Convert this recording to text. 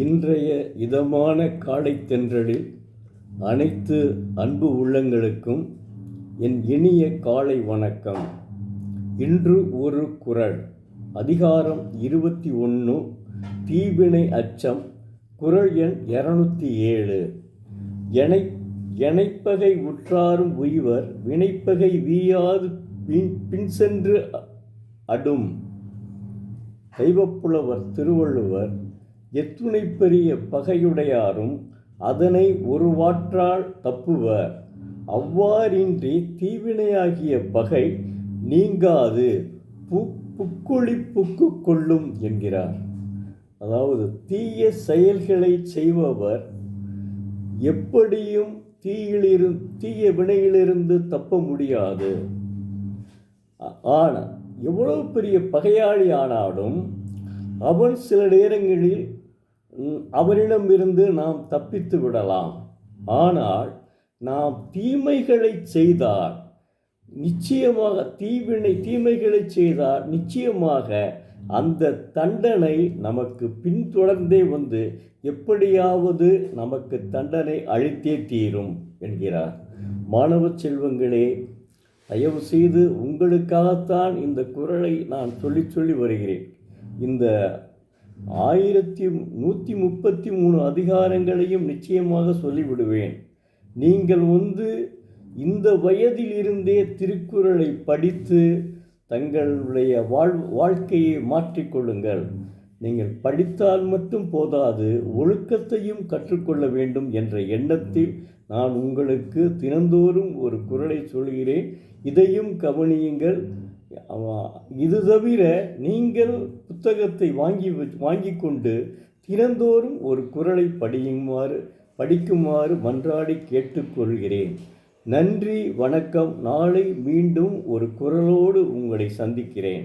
இன்றைய இதமான காலைத் தென்றலில் அனைத்து அன்பு உள்ளங்களுக்கும் என் இனிய காலை வணக்கம். இன்று ஒரு குறள். அதிகாரம் 21, தீவினை அச்சம். குறள் எண் 207. எனைப்பகை உற்றாரும் உய்வர் வினைப்பகை வீயாது பின் சென்று அடும். தெய்வப்புலவர் திருவள்ளுவர், எத்துணை பெரிய பகையுடையாரும் அதனை ஒருவாற்றால் தப்புவர், அவ்வாறின்றி தீவினையாகிய பகை நீங்காது புக்கு கொள்ளும் என்கிறார். அதாவது தீய செயல்களை செய்பவர் எப்படியும் தீய வினையிலிருந்து தப்ப முடியாது. ஆனால் எவ்வளவு பெரிய பகையாளி ஆனாலும் அவன் சில நேரங்களில் அவனிடமிருந்து நாம் தப்பித்து விடலாம். ஆனால் நாம் தீமைகளை செய்தால் நிச்சயமாக தீமைகளை செய்தால் நிச்சயமாக அந்த தண்டனை நமக்கு பின்தொடர்ந்தே வந்து எப்படியாவது நமக்கு தண்டனை அளித்தே தீரும் என்கிறார். மாணவ செல்வங்களே, தயவு செய்து உங்களுக்காகத்தான் இந்த குறளை நான் சொல்லி வருகிறேன். இந்த 1133 அதிகாரங்களையும் நிச்சயமாக சொல்லிவிடுவேன். நீங்கள் இந்த வயதில் இருந்தே திருக்குறளை படித்து தங்களுடைய வாழ்க்கையை மாற்றிக்கொள்ளுங்கள். நீங்கள் படித்தால் மட்டும் போதாது, ஒழுக்கத்தையும் கற்றுக்கொள்ள வேண்டும் என்ற எண்ணத்தில் நான் உங்களுக்கு தினந்தோறும் ஒரு குறளை சொல்கிறேன். இதையும் கவனியுங்கள். இது தவிர நீங்கள் புத்தகத்தை வாங்கி கொண்டு தினந்தோறும் ஒரு குறளை படிக்குமாறு மன்றாடி கேட்டுக்கொள்கிறேன். நன்றி, வணக்கம். நாளை மீண்டும் ஒரு குறளோடு உங்களை சந்திக்கிறேன்.